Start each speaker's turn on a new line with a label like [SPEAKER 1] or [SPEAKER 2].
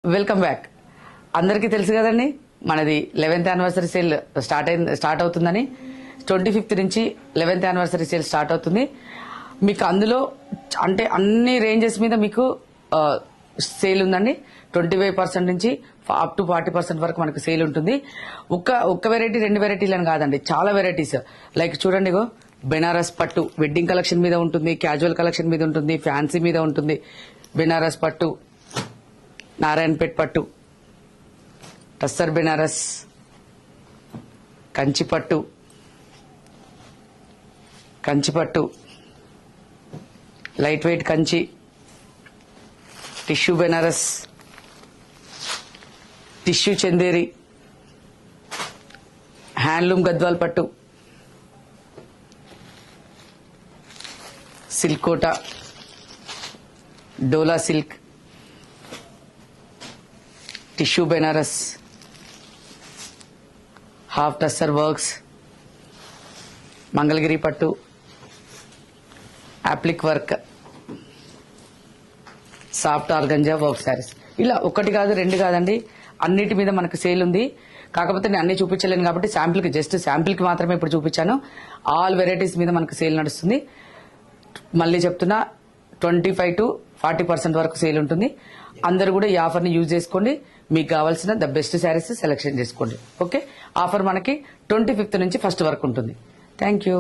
[SPEAKER 1] Welcome back. అందరికీ తెలుసు కదండి, మనది 11th యానివర్సరీ సేల్ స్టార్ట్ అవుతుందని. 25th నుంచి 11th యానివర్సరీ సేల్ స్టార్ట్ అవుతుంది. మీకు అందులో అంటే అన్ని రేంజెస్ మీద మీకు సేల్ ఉందండి. 25% నుంచి అప్ టు 40% వరకు మనకు సేల్ ఉంటుంది. ఒక్క వెరైటీ, 2 వెరైటీలని కాదండి, చాలా వెరైటీస్. లైక్ చూడండి, బెనారస్ పట్టు వెడ్డింగ్ కలెక్షన్ మీద ఉంటుంది, క్యాజువల్ కలెక్షన్ మీద ఉంటుంది, ఫ్యాన్సీ మీద ఉంటుంది. బెనారస్ పట్టు, నారాయణపేట్ పట్టు, టస్సర్ బెనారస్, కంచిపట్టు, light weight Kanchi, tissue Banaras, tissue Chanderi, handloom Gadwal పట్టు, silk Kota, Dola silk, tissue Banaras, half tussar works, Mangalagiri పట్టు, applique work, soft organza work saris. ఇలా ఒకటి కాదు, 2 కాదండి, అన్నిటి మీద మనకు సేల్ ఉంది. కాకపోతే నేను అన్ని చూపించలేను కాబట్టి జస్ట్ శాంపిల్కి మాత్రమే ఇప్పుడు చూపించాను. ఆల్ వెరైటీస్ మీద మనకు సేల్ నడుస్తుంది. మళ్ళీ చెప్తున్నా, 25 to 40% వరకు సేల్ ఉంటుంది. అందరూ కూడా ఈ ఆఫర్ని యూజ్ చేసుకోండి. మీకు కావాల్సిన ద బెస్ట్ శారీస్ సెలెక్షన్ చేసుకోండి. ఓకే, ఆఫర్ మనకి 25th నుంచి 1st వరకు ఉంటుంది. Thank you.